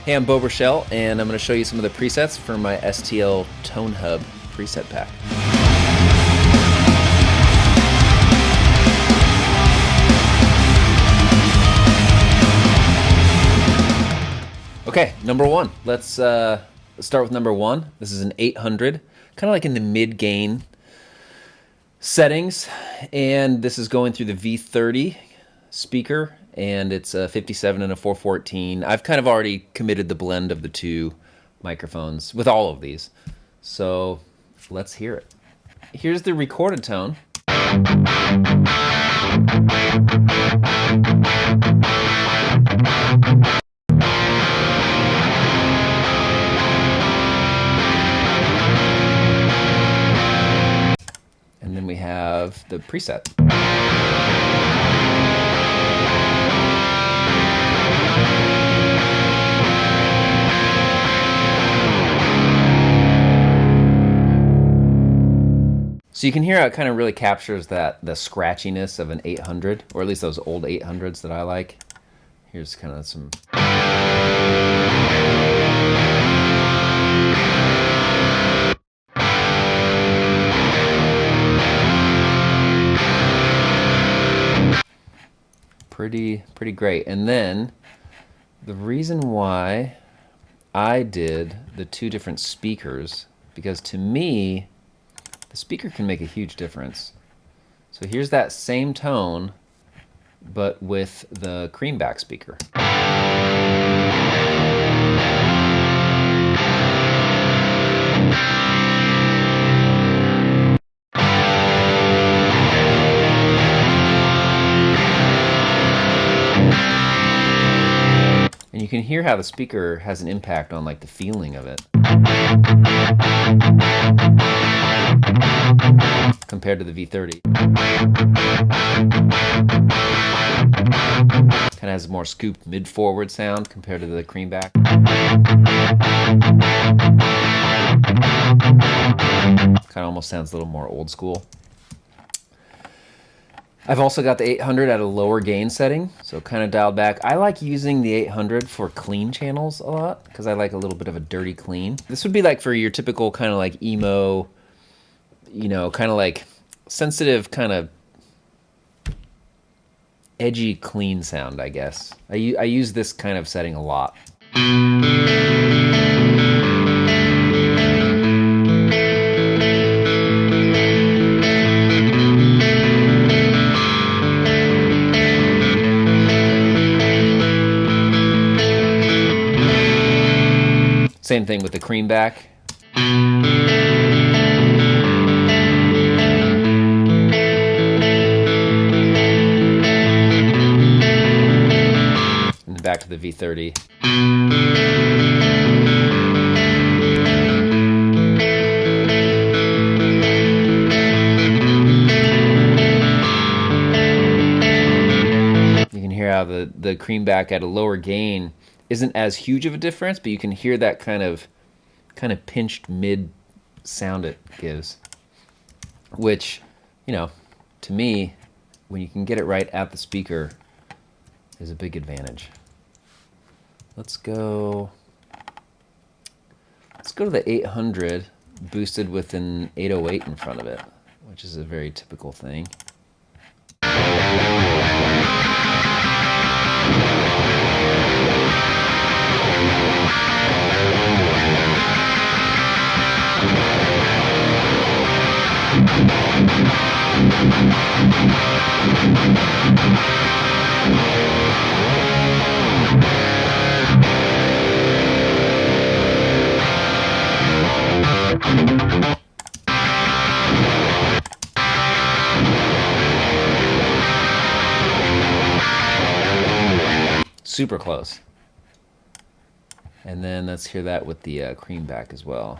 Hey, I'm Beau Burchell, and I'm going to show you some of the presets for my STL ToneHub preset pack. Okay, number one. Let's start with number one. This is an 800, kind of like in the mid-gain settings, and this is going through the V30 speaker, and it's a 57 and a 414. I've kind of already committed the blend of the two microphones with all of these, so let's hear it. Here's the recorded tone. And then we have the preset. So you can hear how it kind of really captures the scratchiness of an 800, or at least those old 800s that I like. Here's kind of some. Pretty great. And then the reason why I did the two different speakers, because to me, the speaker can make a huge difference. So here's that same tone, but with the creamback speaker. And you can hear how the speaker has an impact on like the feeling of it. Compared to the V30. Kind of has a more scooped mid-forward sound compared to the creamback. Kind of almost sounds a little more old school. I've also got the 800 at a lower gain setting, so kind of dialed back. I like using the 800 for clean channels a lot, because I like a little bit of a dirty clean. This would be like for your typical kind of like emo, you know, kind of like sensitive, kind of edgy clean sound, I guess. I use this kind of setting a lot. Same thing with the creamback. And then back to the V30. You can hear how the creamback at a lower gain isn't as huge of a difference, but you can hear that kind of pinched mid sound it gives, which, you know, to me, when you can get it right at the speaker, is a big advantage. Let's go to the 800 boosted with an 808 in front of it, which is a very typical thing. Super close. And then let's hear that with the creamback as well.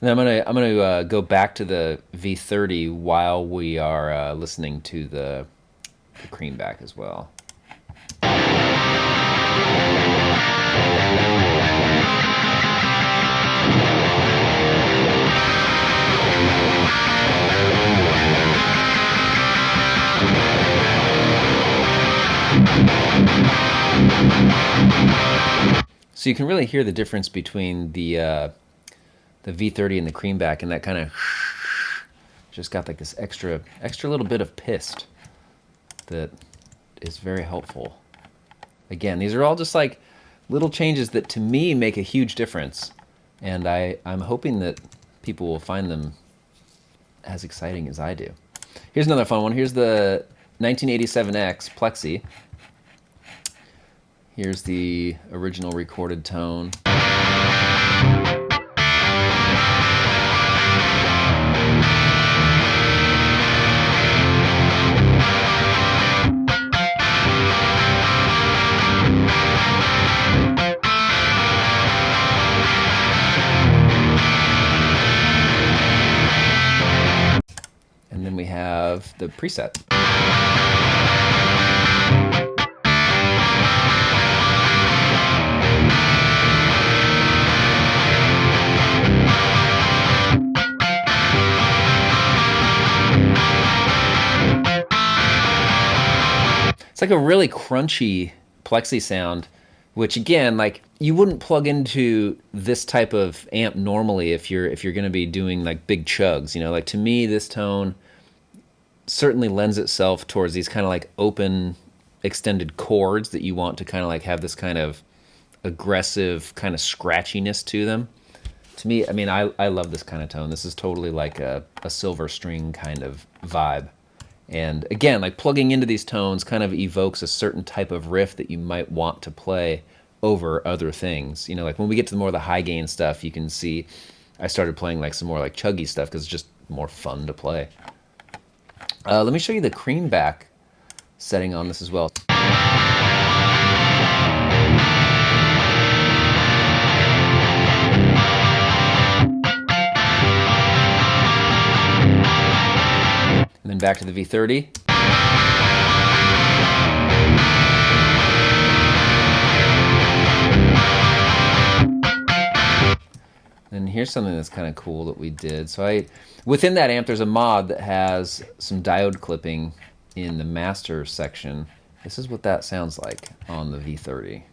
And I'm gonna go back to the V30 while we are listening to the creamback as well. So you can really hear the difference between the V30 and the creamback, and that kind of just got like this extra little bit of pissed that is very helpful. Again, these are all just like little changes that to me make a huge difference, and I'm hoping that people will find them as exciting as I do. Here's another fun one. Here's the 1987X Plexi. Here's the original recorded tone. And then we have the preset. It's like a really crunchy Plexi sound, which again, like you wouldn't plug into this type of amp normally if you're going to be doing like big chugs, you know, like to me this tone certainly lends itself towards these kind of like open extended chords that you want to kind of like have this kind of aggressive kind of scratchiness to them. To me, I mean, I love this kind of tone. This is totally like a silver string kind of vibe. And again, like plugging into these tones kind of evokes a certain type of riff that you might want to play over other things. You know, like when we get to more of the high gain stuff, you can see I started playing like some more like chuggy stuff because it's just more fun to play. Let me show you the creamback setting on this as well. And then back to the V30. And here's something that's kind of cool that we did. So within that amp, there's a mod that has some diode clipping in the master section. This is what that sounds like on the V30.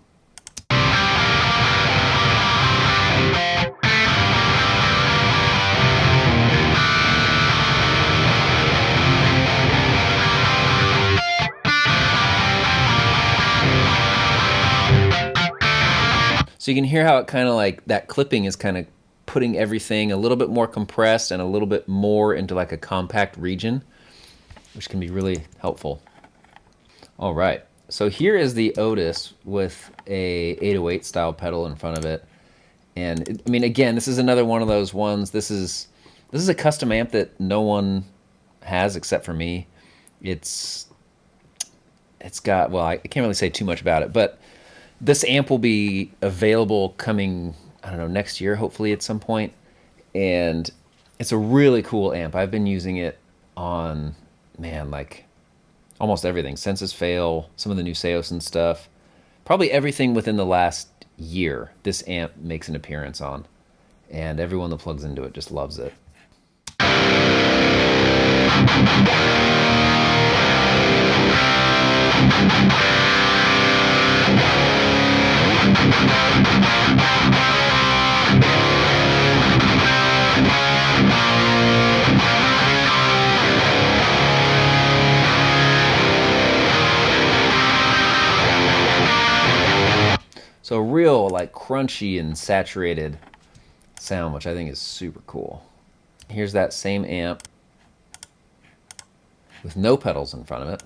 So you can hear how it kind of like, that clipping is kind of putting everything a little bit more compressed and a little bit more into like a compact region, which can be really helpful. All right, so here is the Otis with a 808 style pedal in front of it. And I mean, again, this is another one of those ones. This is a custom amp that no one has except for me. It's got, well, I can't really say too much about it, but this amp will be available coming, I don't know, next year, hopefully at some point. And it's a really cool amp. I've been using it on, man, like almost everything. Senses Fail, some of the new Seos and stuff. Probably everything within the last year this amp makes an appearance on. And everyone that plugs into it just loves it. So real like crunchy and saturated sound, which I think is super cool. Here's that same amp with no pedals in front of it.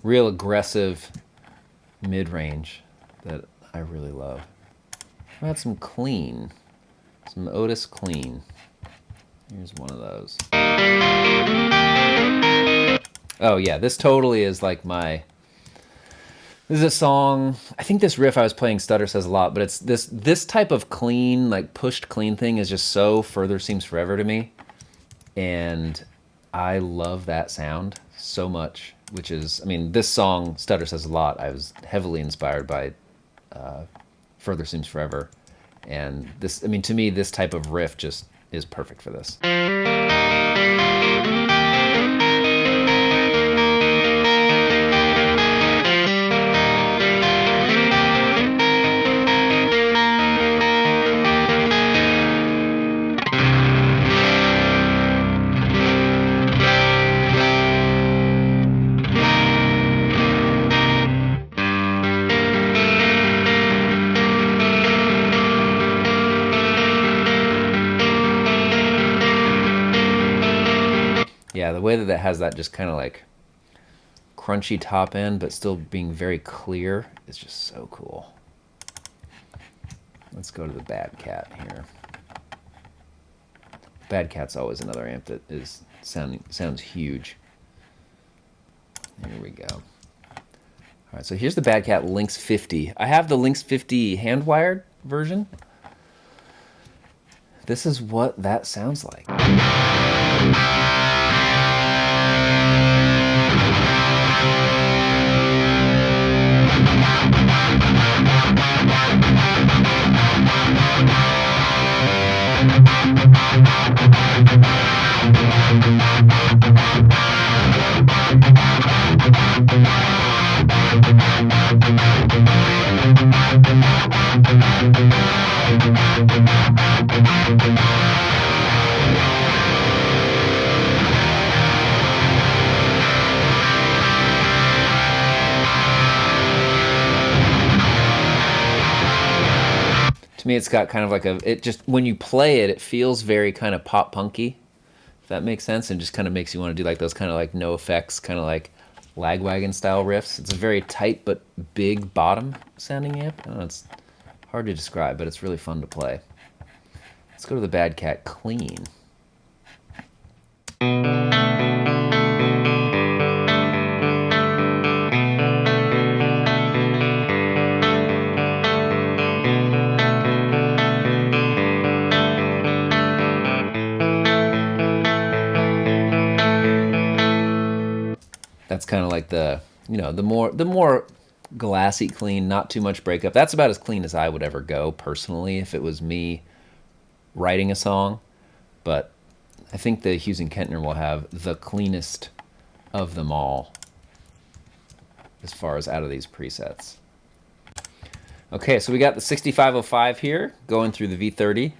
Real aggressive mid-range that I really love. How about some clean? Some Otis clean. Here's one of those. Oh yeah, this totally is like this This is a song, I think this riff I was playing Stutter Says a Lot, but it's this type of clean, like pushed clean thing is just so Further Seems Forever to me. And I love that sound so much, which is, I mean, this song, Stutter Says a Lot, I was heavily inspired by Further Seems Forever. And this, I mean, to me, this type of riff just is perfect for this. Yeah, the way that it has that just kind of like crunchy top end, but still being very clear is just so cool. Let's go to the Bad Cat here. Bad Cat's always another amp that is sounds huge. Here we go. All right, so here's the Bad Cat Lynx 50. I have the Lynx 50 hand-wired version. This is what that sounds like. To me, it's got kind of like it just, when you play it, it feels very kind of pop punky, if that makes sense, and just kind of makes you want to do like those kind of like no effects, kind of like Lagwagon style riffs. It's a very tight but big bottom sounding amp. I don't know, it's hard to describe, but it's really fun to play. Let's go to the Bad Cat Clean. That's kind of like the, you know, the more glassy clean, not too much breakup. That's about as clean as I would ever go personally if it was me writing a song. But I think the Hughes and Kentner will have the cleanest of them all as far as out of these presets. Okay, so we got the 6505 here going through the V30.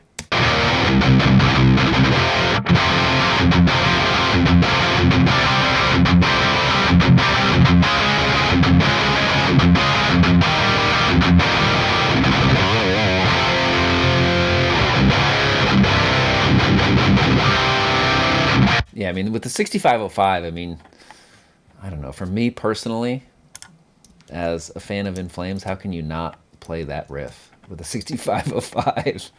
Yeah, I mean, with the 6505, I mean, I don't know, for me personally, as a fan of In Flames, how can you not play that riff with a 6505?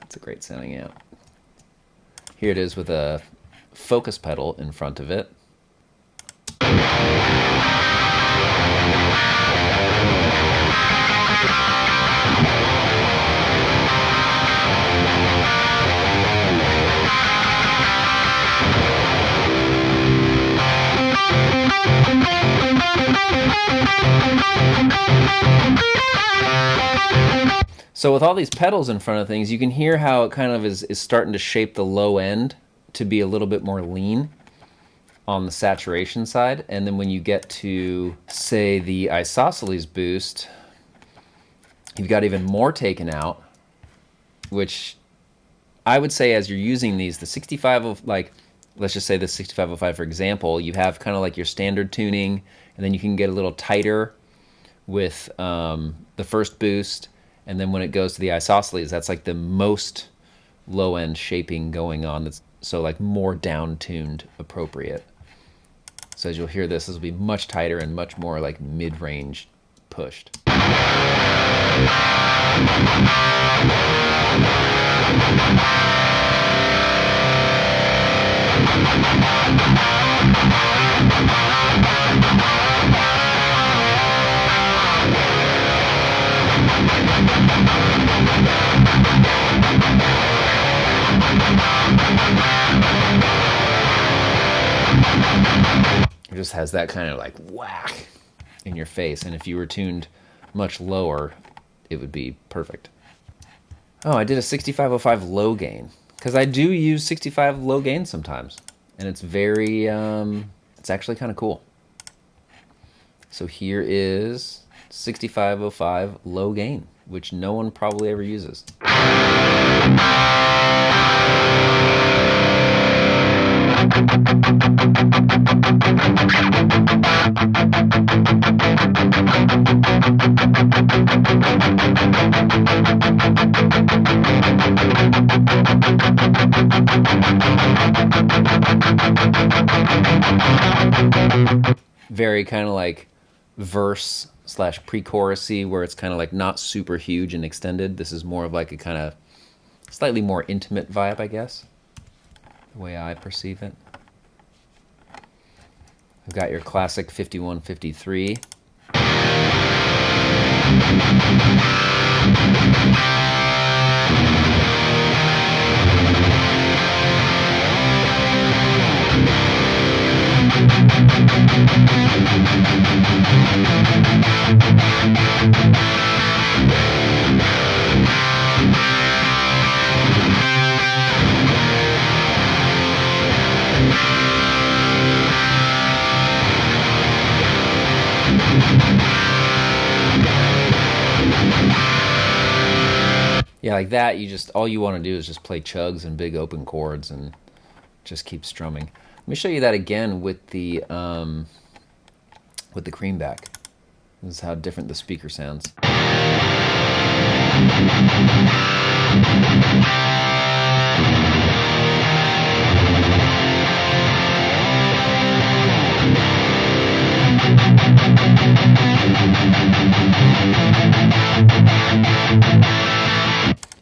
It's a great sounding amp. Here it is with a focus pedal in front of it. So with all these pedals in front of things, you can hear how it kind of is starting to shape the low end to be a little bit more lean on the saturation side. And then when you get to, say, the isosceles boost, you've got even more taken out, which I would say as you're using these, the 65, like, let's just say the 6505, for example, you have kind of like your standard tuning, and then you can get a little tighter with the first boost. And then when it goes to the isosceles, that's like the most low-end shaping going on. That's so like more down-tuned appropriate. So as you'll hear this will be much tighter and much more like mid-range pushed. just has that kind of like whack in your face. And if you were tuned much lower, it would be perfect. Oh, I did a 6505 low gain, because I do use 65 low gain sometimes, and it's very, it's actually kind of cool. So here is 6505 low gain, which no one probably ever uses. Very kind of like verse / pre-chorusy, where it's kind of like not super huge and extended. This is more of like a kind of slightly more intimate vibe, I guess, the way I perceive it. I've got your classic 5153. Yeah, like that, you just, all you want to do is just play chugs and big open chords and just keep strumming. Let me show you that again with the creamback. This is how different the speaker sounds.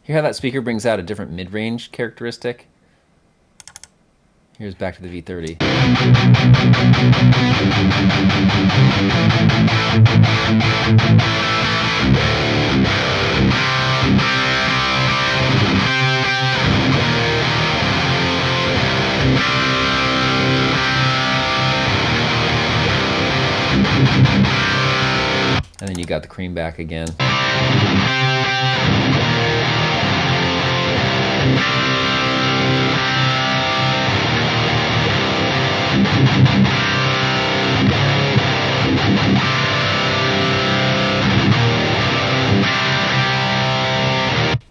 Hear how that speaker brings out a different mid-range characteristic? Here's back to the V30. And then you got the creamback again.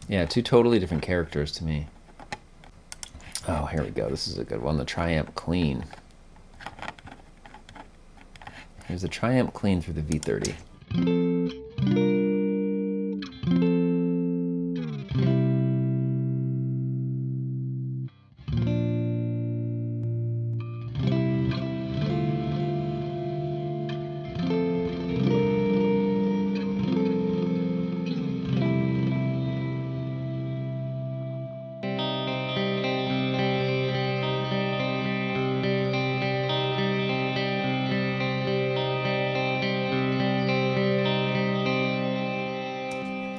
Yeah, two totally different characters to me. Oh, here we go. This is a good one. The Triamp Clean. Here's the Triamp Clean through the V30.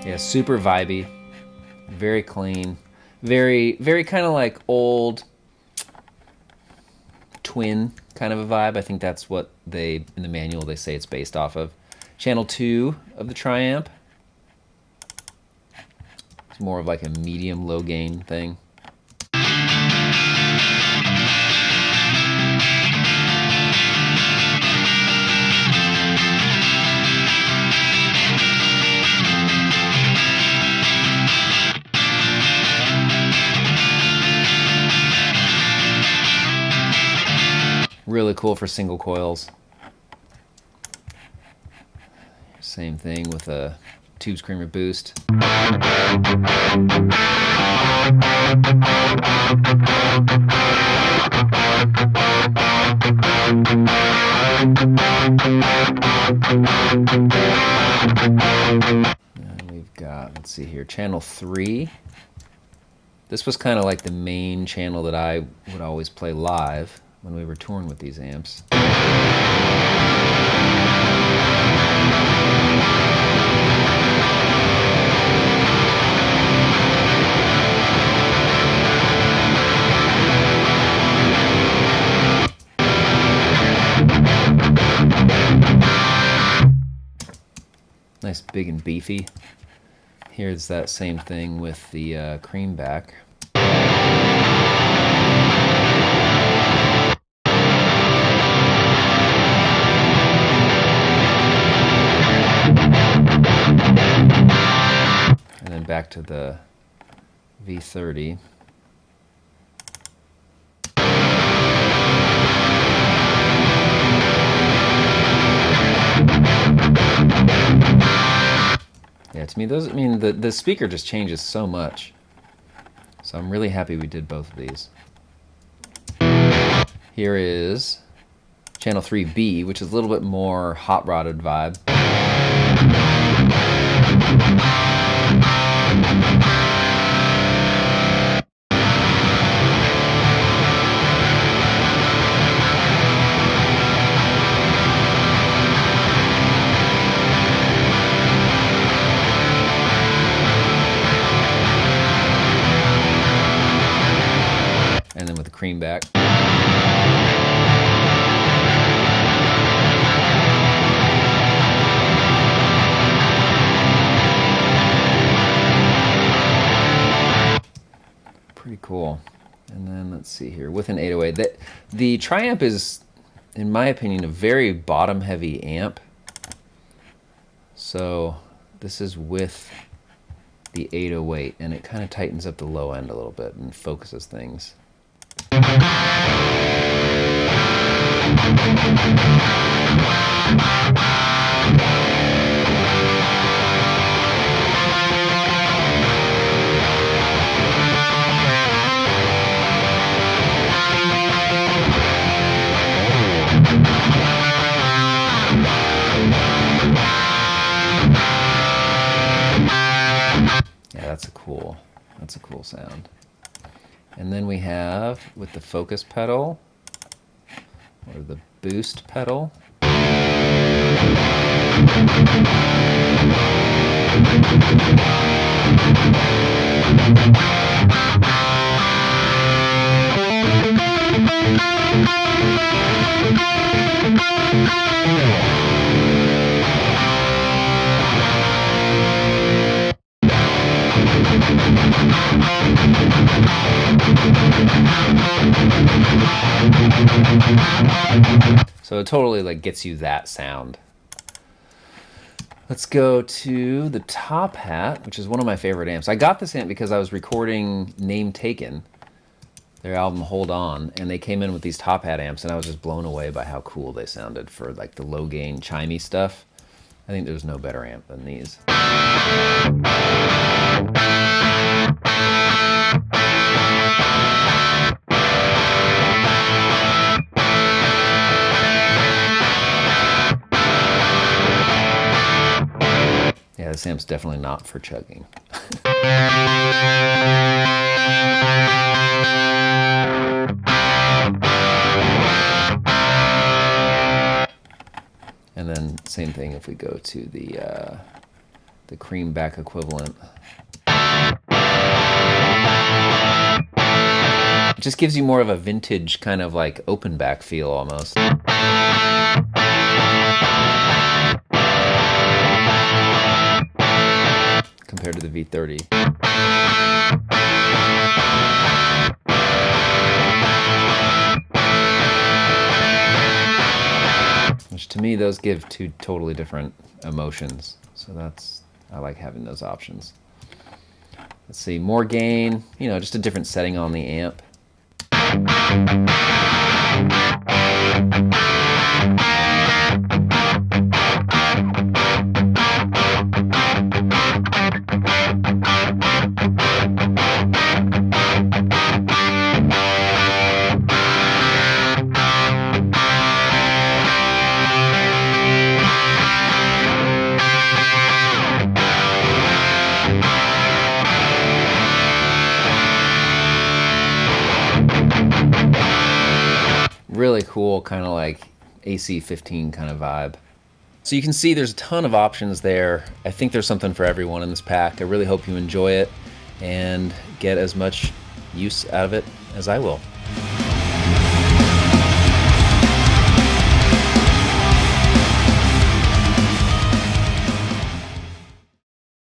Yeah, super vibey, very clean, very kind of like old Twin kind of a vibe. I think that's what they, in the manual, they say it's based off of. Channel 2 of the Triamp. It's more of like a medium low gain thing. Really cool for single coils. Same thing with a Tube Screamer boost. And we've got, let's see here, channel 3. This was kind of like the main channel that I would always play live when we were touring with these amps. big and beefy. Here's that same thing with the cream back. And then back to the V30. Yeah, to me, the speaker just changes so much. So I'm really happy we did both of these. Here is channel 3B, which is a little bit more hot rodded vibe. And then with the cream back. Pretty cool. And then let's see here, with an 808. The Triamp is, in my opinion, a very bottom heavy amp. So this is with the 808, and it kind of tightens up the low end a little bit and focuses things. Yeah, that's a cool sound. And then we have, with the focus pedal, or the boost pedal. So it totally like gets you that sound. Let's go to the Top Hat, which is one of my favorite amps. I got this amp because I was recording Name Taken, their album Hold On, and they came in with these Top Hat amps, and I was just blown away by how cool they sounded for like the low gain chimey stuff. I think there's no better amp than these. Yeah, this amp's definitely not for chugging. And then same thing if we go to the cream back equivalent. It just gives you more of a vintage kind of like open back feel almost. Compared to the V30. Which to me, those give two totally different emotions. So I like having those options. Let's see, more gain, just a different setting on the amp. Really cool, kind of like AC-15 kind of vibe. So you can see there's a ton of options there. I think there's something for everyone in this pack. I really hope you enjoy it and get as much use out of it as I will.